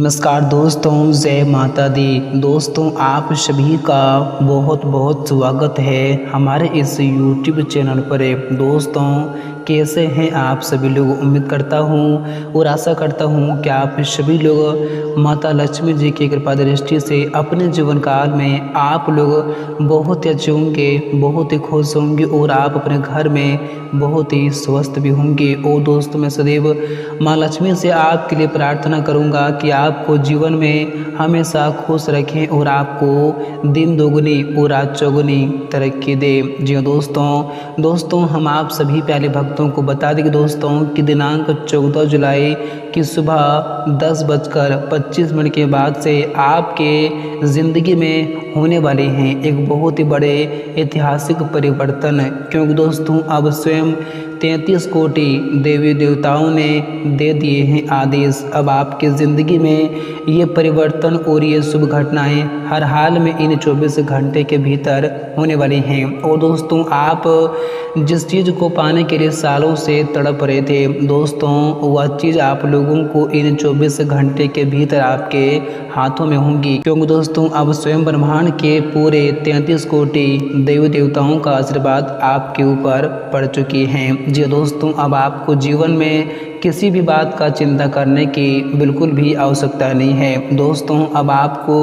नमस्कार दोस्तों, जय माता दी। दोस्तों, आप सभी का बहुत बहुत स्वागत है हमारे इस यूट्यूब चैनल पर। दोस्तों, कैसे हैं आप सभी लोग? उम्मीद करता हूँ और आशा करता हूँ कि आप सभी लोग माता लक्ष्मी जी की कृपा दृष्टि से अपने जीवन काल में आप लोग बहुत ही अच्छे होंगे, बहुत ही खुश होंगे और आप अपने घर में बहुत ही स्वस्थ भी होंगे। और दोस्तों, मैं सदैव माँ लक्ष्मी से आपके लिए प्रार्थना करूँगा कि आपको जीवन में हमेशा खुश रखें और आपको दिन दोगुनी और रात चौगुनी तरक्की दे। जी हाँ दोस्तों, हम आप सभी प्यारे भक्तों को बता दें कि दोस्तों कि दिनांक 14 जुलाई की सुबह 10:25 के बाद से आपके ज़िंदगी में होने वाले हैं एक बहुत ही बड़े ऐतिहासिक परिवर्तन। क्योंकि दोस्तों अब स्वयं 33 कोटि देवी देवताओं ने दे दिए हैं आदेश। अब आपकी ज़िंदगी में ये परिवर्तन और ये शुभ घटनाएं हर हाल में इन 24 घंटे के भीतर होने वाली हैं। और दोस्तों, आप जिस चीज़ को पाने के लिए सालों से तड़प रहे थे दोस्तों, वह चीज़ आप लोगों को इन 24 घंटे के भीतर आपके हाथों में होंगी। क्योंकि दोस्तों अब स्वयं ब्रह्मांड के पूरे 33 कोटि देवी देवताओं का आशीर्वाद आपके ऊपर पड़ चुकी हैं। जी दोस्तों, अब आपको जीवन में किसी भी बात का चिंता करने की बिल्कुल भी आवश्यकता नहीं है। दोस्तों, अब आपको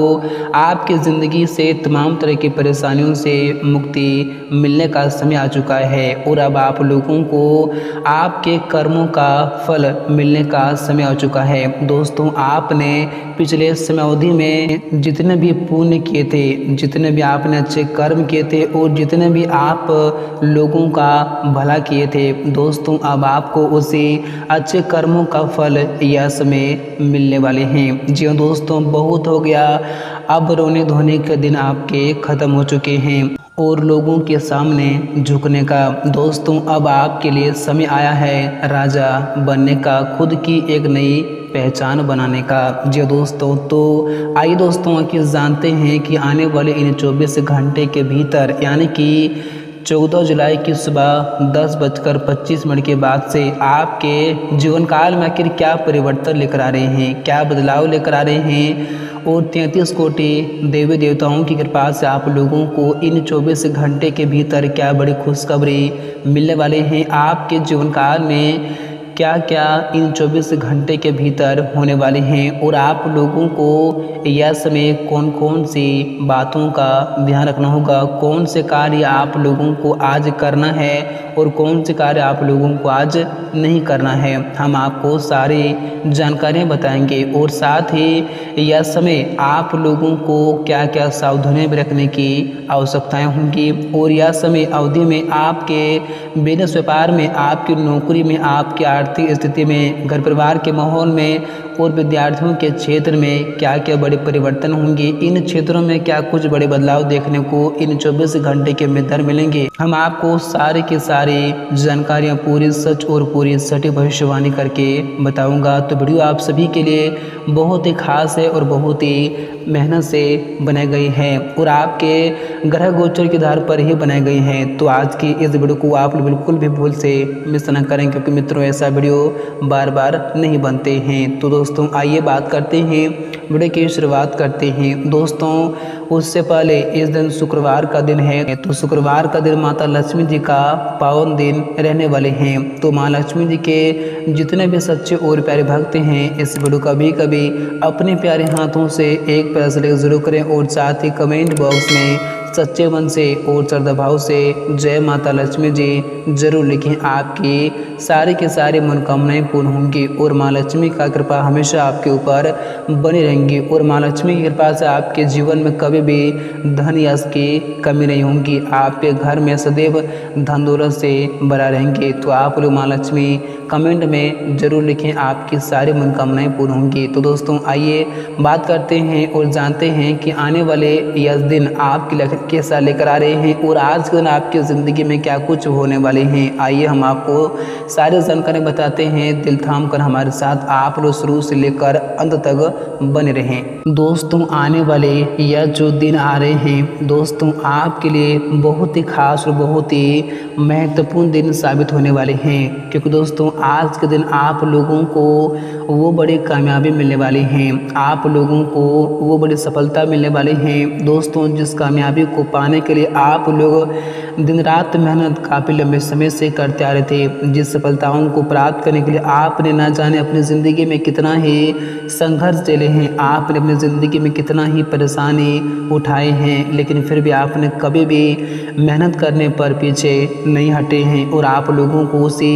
आपकी ज़िंदगी से तमाम तरह की परेशानियों से मुक्ति मिलने का समय आ चुका है और अब आप लोगों को आपके कर्मों का फल मिलने का समय आ चुका है। दोस्तों, आपने पिछले समय अवधि में जितने भी पुण्य किए थे, जितने भी आपने अच्छे कर्म किए थे और जितने भी आप लोगों का भला किए थे दोस्तों, अब आपको उसी अच्छे कर्मों का फल यश में मिलने वाले हैं। जी दोस्तों, बहुत हो गया, अब रोने धोने के दिन आपके ख़त्म हो चुके हैं और लोगों के सामने झुकने का। दोस्तों, अब आपके लिए समय आया है राजा बनने का, खुद की एक नई पहचान बनाने का। जी दोस्तों, तो आइए दोस्तों कि जानते हैं कि आने वाले इन 24 घंटे के भीतर यानी कि 14 जुलाई की सुबह 10:25 के बाद से आपके जीवन काल में आखिर क्या परिवर्तन लेकर आ रहे हैं, क्या बदलाव लेकर आ रहे हैं और 33 कोटि देवी देवताओं की कृपा से आप लोगों को इन 24 घंटे के भीतर क्या बड़ी खुशखबरी मिलने वाले हैं। आपके जीवन काल में क्या क्या इन 24 घंटे के भीतर होने वाले हैं और आप लोगों को यह समय कौन कौन सी बातों का ध्यान रखना होगा, कौन से कार्य आप लोगों को आज करना है और कौन से कार्य आप लोगों को आज नहीं करना है, हम आपको सारी जानकारियाँ बताएंगे। और साथ ही यह समय आप लोगों को क्या क्या सावधानियाँ भी रखने की आवश्यकताएँ होंगी और यह समय अवधि में आपके बिजनेस व्यापार में, आपकी नौकरी में, आपकी आर्थिक स्थिति में, घर परिवार के माहौल में और विद्यार्थियों के क्षेत्र में क्या क्या बड़े परिवर्तन होंगे, इन क्षेत्रों में क्या कुछ बड़े बदलाव देखने को इन 24 घंटे के भीतर मिलेंगे। हम आपको सारी की सारी जानकारियां पूरी सच और पूरी सटीक भविष्यवाणी करके बताऊंगा। तो वीडियो आप सभी के लिए बहुत ही खास है और बहुत ही मेहनत से बनाई गई है और आपके ग्रह गोचर के आधार पर ही बनाई गई हैं। तो आज की इस वीडियो को आप बिल्कुल भी भूल से मिस न करें, क्योंकि मित्रों ऐसा वीडियो बार बार नहीं बनते हैं। तो दोस्तों आइए बात करते हैं, वीडियो की शुरुआत करते हैं। दोस्तों, उससे पहले इस दिन शुक्रवार का दिन है, तो शुक्रवार का दिन माता लक्ष्मी जी का पावन दिन रहने वाले हैं। तो माँ लक्ष्मी जी के जितने भी सच्चे और प्यारे भक्त हैं इस वीडियो का भी कभी अपने प्यारे हाथों से एक प्यारा से जरूर करें और साथ ही कमेंट बॉक्स में सच्चे मन से और श्रद्धा भाव से जय माता लक्ष्मी जी जरूर लिखें। आपकी सारी के सारी मनोकामनाएं पूर्ण होंगी और माँ लक्ष्मी का कृपा हमेशा आपके ऊपर बनी रहेंगी और माँ लक्ष्मी की कृपा से आपके जीवन में कभी भी धन यश की कमी नहीं होगी। आपके घर में सदैव धन दौलत से भरा रहेंगे। तो आप लोग माँ लक्ष्मी कमेंट में जरूर लिखें, आपकी सारी मनोकामनाएं पूर्ण होंगी। तो दोस्तों आइए बात करते हैं और जानते हैं कि आने वाले यह दिन आपके कैसा लेकर आ रहे हैं और आज के दिन आपकी ज़िंदगी में क्या कुछ होने वाले हैं। आइए हम आपको सारी जानकारी बताते हैं। दिल थाम कर हमारे साथ आप लोग शुरू से लेकर अंत तक बने रहें। दोस्तों, आने वाले यह जो दिन आ रहे हैं दोस्तों, आपके लिए बहुत ही खास और बहुत ही महत्वपूर्ण दिन साबित होने वाले हैं, क्योंकि दोस्तों आज के दिन आप लोगों को वो बड़ी कामयाबी मिलने वाली हैं, आप लोगों को वो बड़ी सफलता मिलने वाली हैं। दोस्तों, जिस कामयाबी को पाने के लिए आप लोग दिन रात मेहनत काफ़ी लंबे समय से करते आ रहे थे, जिस सफलताओं को प्राप्त करने के लिए आपने ना जाने अपनी ज़िंदगी में कितना ही संघर्ष झेले हैं, आपने अपनी ज़िंदगी में कितना ही परेशानी उठाए हैं, लेकिन फिर भी आपने कभी भी मेहनत करने पर पीछे नहीं हटे हैं और आप लोगों को उसी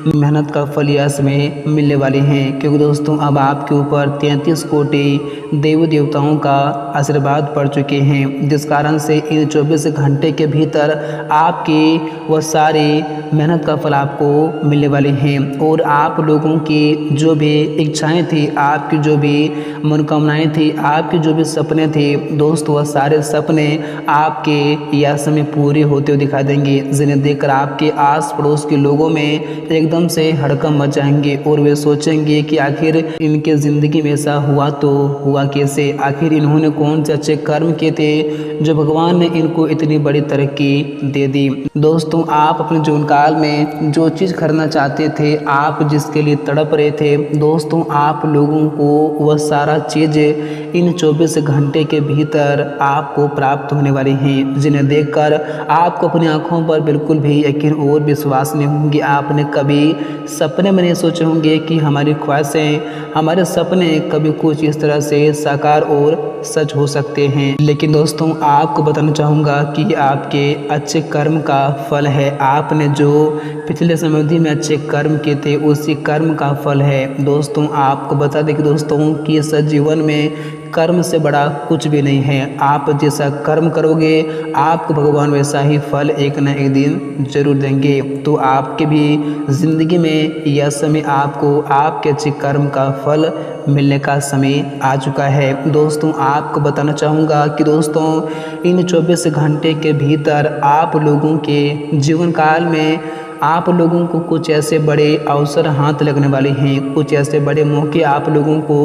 मेहनत का फल यश में मिलने वाले हैं। क्योंकि दोस्तों अब आपके ऊपर 33 कोटि देवी देवताओं का आशीर्वाद पड़ चुके हैं, जिस कारण से इन 24 घंटे के भीतर आपकी वह सारी मेहनत का फल आपको मिलने वाले हैं और आप लोगों की जो भी इच्छाएं थी, आपकी जो भी मनोकामनाएं थी, आपके जो भी सपने थे दोस्तों, वह सारे सपने आपके यश में पूरे होते हुए दिखा देंगे, जिन्हें देखकर आपके आस पड़ोस के लोगों में एकदम से हड़कंप मच जाएंगे और वे सोचेंगे कि आखिर इनके ज़िंदगी में ऐसा हुआ तो हुआ कैसे, आखिर इन्होंने कौन से अच्छे कर्म किए थे जो भगवान ने इनको इतनी बड़ी तरक्की दे दी। दोस्तों, आप अपने जीवन काल में जो चीज़ खरीदना चाहते थे, आप जिसके लिए तड़प रहे थे दोस्तों, आप लोगों को वह सारा चीज़ इन 24 घंटे के भीतर आपको प्राप्त होने वाली हैं, जिन्हें देखकर आपको अपनी आंखों पर बिल्कुल भी यकीन और विश्वास नहीं होंगे। आपने कभी सपने में नहीं सोचे होंगे कि हमारी ख्वाहिशें, हमारे सपने कभी कुछ इस तरह से साकार और सच हो सकते हैं। लेकिन दोस्तों, आपको बताना चाहूँगा कि आपके अच्छे कर्म का फल है। आपने जो पिछले समृद्धि में अच्छे कर्म किए थे उसी कर्म का फल है। दोस्तों, आपको बता दें कि दोस्तों कि इस जीवन में कर्म से बड़ा कुछ भी नहीं है। आप जैसा कर्म करोगे आपको भगवान वैसा ही फल एक न एक दिन जरूर देंगे। तो आपके भी ज़िंदगी में यह समय आपको आपके अच्छे कर्म का फल मिलने का समय आ चुका है। दोस्तों, आपको बताना चाहूँगा कि दोस्तों इन 24 घंटे के भीतर आप लोगों के जीवन काल में आप लोगों को कुछ ऐसे बड़े अवसर हाथ लगने वाले हैं, कुछ ऐसे बड़े मौके आप लोगों को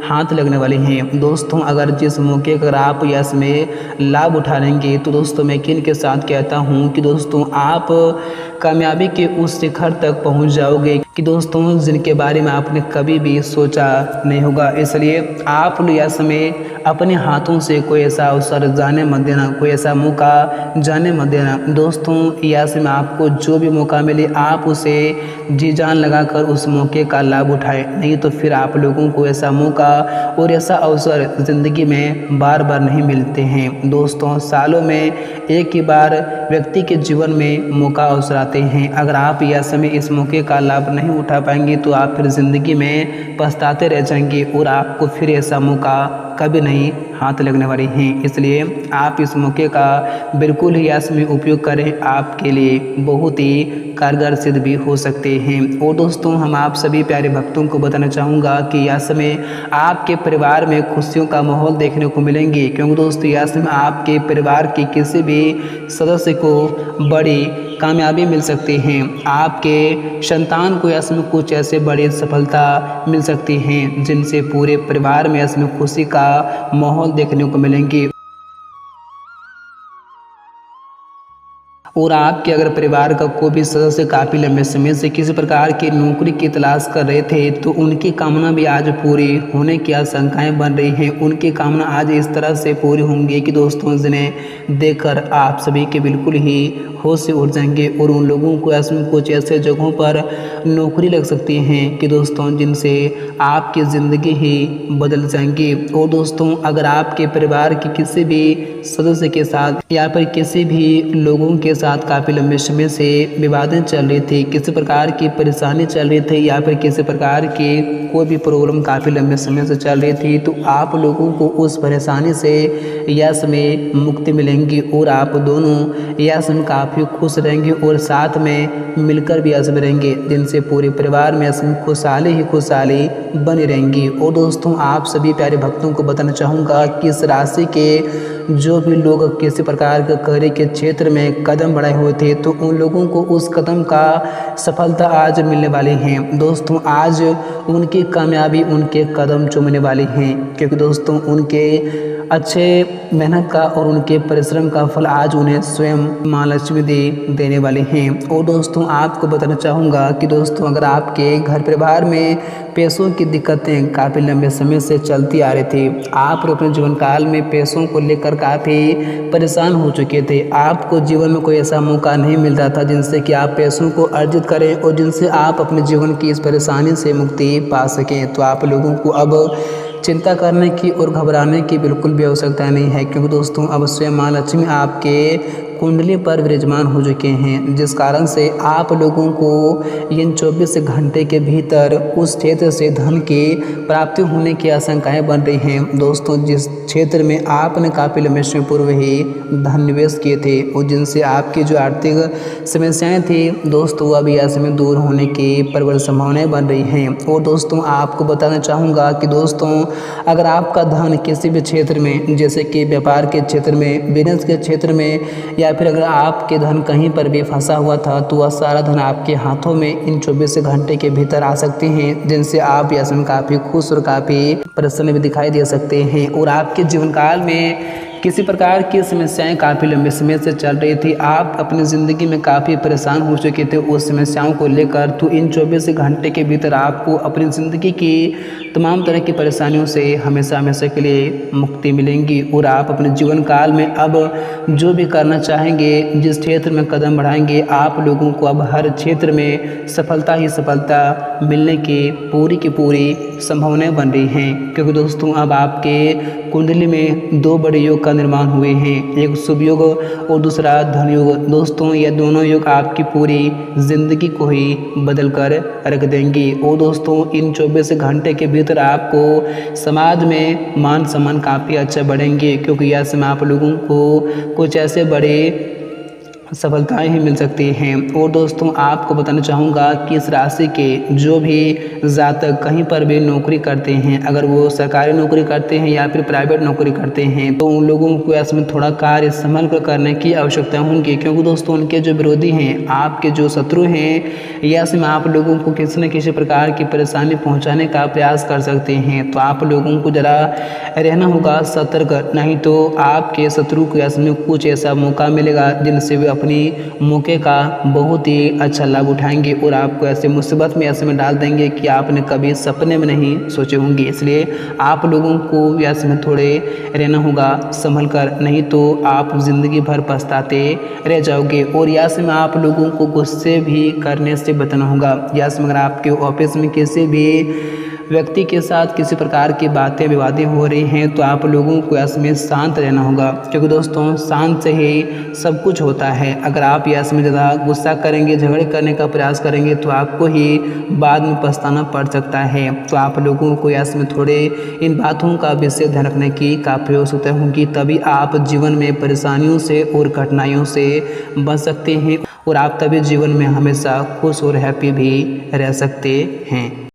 हाथ लगने वाले हैं। दोस्तों, अगर जिस मौके का आप यश में लाभ उठा लेंगे तो दोस्तों मैं यकीन के साथ कहता हूं कि दोस्तों आप कामयाबी के उस शिखर तक पहुंच जाओगे कि दोस्तों जिनके बारे में आपने कभी भी सोचा नहीं होगा। इसलिए आप यह समय अपने हाथों से कोई ऐसा अवसर जाने मत देना, कोई ऐसा मौका जाने मत देना। दोस्तों, यह समय आपको जो भी मौका मिले आप उसे जी जान लगाकर उस मौके का लाभ उठाएं, नहीं तो फिर आप लोगों को ऐसा मौका और ऐसा अवसर ज़िंदगी में बार बार नहीं मिलते हैं। दोस्तों, सालों में एक ही बार व्यक्ति के जीवन में मौका अवसर आते हैं। अगर आप यह समय इस मौके का लाभ नहीं उठा पाएंगे तो आप फिर ज़िंदगी में पछताते रह जाएंगे और आपको फिर ऐसा मौका कभी नहीं हाथ लगने वाली हैं। इसलिए आप इस मौके का बिल्कुल ही यश में उपयोग करें, आपके लिए बहुत ही कारगर सिद्ध भी हो सकते हैं। और दोस्तों, हम आप सभी प्यारे भक्तों को बताना चाहूँगा कि यह समय आपके परिवार में खुशियों का माहौल देखने को मिलेंगे, क्योंकि दोस्तों यह समय आपके परिवार के किसी भी सदस्य को बड़ी कामयाबी मिल सकती हैं। आपके संतान को इसमें कुछ ऐसे बड़ी सफलता मिल सकती हैं जिनसे पूरे परिवार में इसमें खुशी का माहौल देखने को मिलेंगे। और आपके अगर परिवार का कोई भी सदस्य काफ़ी लंबे समय से किसी प्रकार की नौकरी की तलाश कर रहे थे तो उनकी कामना भी आज पूरी होने की आशंकाएं बन रही हैं। उनकी कामना आज इस तरह से पूरी होंगी कि दोस्तों जिन्हें देखकर आप सभी के बिल्कुल ही होश से उठ जाएंगे और उन लोगों को ऐसे कुछ ऐसे जगहों पर नौकरी लग सकती हैं कि दोस्तों जिनसे आपकी ज़िंदगी ही बदल जाएंगी। और दोस्तों, अगर आपके परिवार के किसी भी सदस्य के साथ या फिर किसी भी लोगों के साथ काफ़ी लंबे समय से विवादें चल रही थी, किसी प्रकार की परेशानी चल रही थी या फिर किसी प्रकार की कोई भी प्रॉब्लम काफ़ी लंबे समय से चल रही थी, तो आप लोगों को उस परेशानी से यह समय मुक्ति मिलेंगी और आप दोनों यह समय काफ़ी खुश रहेंगे और साथ में मिलकर भी यश रहेंगे, जिनसे पूरे परिवार में इसमें खुशहाली ही खुशहाली बनी रहेंगी। और दोस्तों, आप सभी प्यारे भक्तों को बताना चाहूँगा कि इस राशि के जो भी लोग किसी प्रकार के कार्य के क्षेत्र में कदम बढ़ाए हुए थे तो उन लोगों को उस कदम का सफलता आज मिलने वाली हैं। दोस्तों आज उनकी कामयाबी उनके कदम चूमने वाली हैं, क्योंकि दोस्तों उनके अच्छे मेहनत का और उनके परिश्रम का फल आज उन्हें स्वयं माँ लक्ष्मी देने वाले हैं। और दोस्तों आपको बताना चाहूँगा कि दोस्तों अगर आपके घर परिवार में पैसों की दिक्कतें काफ़ी लंबे समय से चलती आ रही थी, आप अपने जीवन काल में पैसों को लेकर काफ़ी परेशान हो चुके थे, आपको जीवन में कोई ऐसा मौका नहीं मिल रहा था जिनसे कि आप पैसों को अर्जित करें और जिनसे आप अपने जीवन की इस परेशानी से मुक्ति पा सकें, तो आप लोगों को अब चिंता करने की और घबराने की बिल्कुल भी आवश्यकता नहीं है, क्योंकि दोस्तों अब स्वयं माँ लक्ष्मी आपके कुंडली पर विराजमान हो चुके हैं, जिस कारण से आप लोगों को इन 24 घंटे के भीतर उस क्षेत्र से धन की प्राप्ति होने की आशंकाएं बन रही हैं। दोस्तों जिस क्षेत्र में आपने काफ़ी लंबे समय पूर्व ही धन निवेश किए थे और जिनसे आपकी जो आर्थिक समस्याएं थी दोस्तों अब यह समय दूर होने की प्रबल संभावनाएं बन रही हैं। और दोस्तों आपको बताना चाहूँगा कि दोस्तों अगर आपका धन किसी भी क्षेत्र में जैसे कि व्यापार के क्षेत्र में, बिजनेस के क्षेत्र में, या फिर अगर आपके धन कहीं पर भी फंसा हुआ था तो वह सारा धन आपके हाथों में इन 24 घंटे के भीतर आ सकते हैं, जिनसे आप यह समय काफ़ी खुश और काफ़ी प्रसन्न भी दिखाई दे सकते हैं। और आपके जीवन काल में किसी प्रकार की समस्याएं काफ़ी लंबे समय से चल रही थी, आप अपनी ज़िंदगी में काफ़ी परेशान हो चुके थे उस समस्याओं को लेकर, तो इन 24 घंटे के भीतर आपको अपनी ज़िंदगी की तमाम तरह की परेशानियों से हमेशा हमेशा के लिए मुक्ति मिलेंगी। और आप अपने जीवन काल में अब जो भी करना चाहेंगे, जिस क्षेत्र में कदम बढ़ाएंगे, आप लोगों को अब हर क्षेत्र में सफलता ही सफलता मिलने की पूरी संभावनाएं बन रही हैं, क्योंकि दोस्तों अब आपके कुंडली में 2 बड़े योग का निर्माण हुए हैं, एक शुभ योग और दूसरा धन योग। दोस्तों ये दोनों योग आपकी पूरी ज़िंदगी को ही बदल कर रख देंगी। और दोस्तों इन 24 घंटे के भीतर आपको समाज में मान सम्मान काफ़ी अच्छा बढ़ेंगे, क्योंकि यह समय आप लोगों को कुछ ऐसे बड़े सफलताएं ही मिल सकती हैं। और दोस्तों आपको बताना चाहूँगा कि इस राशि के जो भी जातक कहीं पर भी नौकरी करते हैं, अगर वो सरकारी नौकरी करते हैं या फिर प्राइवेट नौकरी करते हैं, तो उन लोगों को इसमें थोड़ा कार्य संभल कर करने की आवश्यकता होगी, क्योंकि दोस्तों उनके जो विरोधी हैं, आपके जो शत्रु हैं, या इसमें आप लोगों को किसी न किसी प्रकार की परेशानी पहुँचाने का प्रयास कर सकते हैं। तो आप लोगों को ज़रा रहना होगा सतर्क, नहीं तो आपके शत्रु को इसमें कुछ ऐसा मौका मिलेगा जिनसे वे अपनी मौके का बहुत ही अच्छा लाभ उठाएंगे और आपको ऐसे मुसीबत में ऐसे में डाल देंगे कि आपने कभी सपने में नहीं सोचे होंगे। इसलिए आप लोगों को ऐसे में थोड़े रहना होगा संभल कर, नहीं तो आप ज़िंदगी भर पछताते रह जाओगे। और ऐसे में आप लोगों को गुस्से भी करने से बचना होगा। ऐसे में अगर आपके ऑफिस में किसी भी व्यक्ति के साथ किसी प्रकार की बातें विवादें हो रही हैं तो आप लोगों को इसमें शांत रहना होगा, क्योंकि दोस्तों शांत से ही सब कुछ होता है। अगर आप इसमें ज़्यादा गुस्सा करेंगे, झगड़े करने का प्रयास करेंगे तो आपको ही बाद में पछताना पड़ सकता है। तो आप लोगों को इसमें थोड़े इन बातों का विशेष ध्यान रखने की काफ़ी आवश्यकता होगी, तभी आप जीवन में परेशानियों से और कठिनाइयों से बच सकते हैं और आप तभी जीवन में हमेशा खुश और हैप्पी भी रह सकते हैं।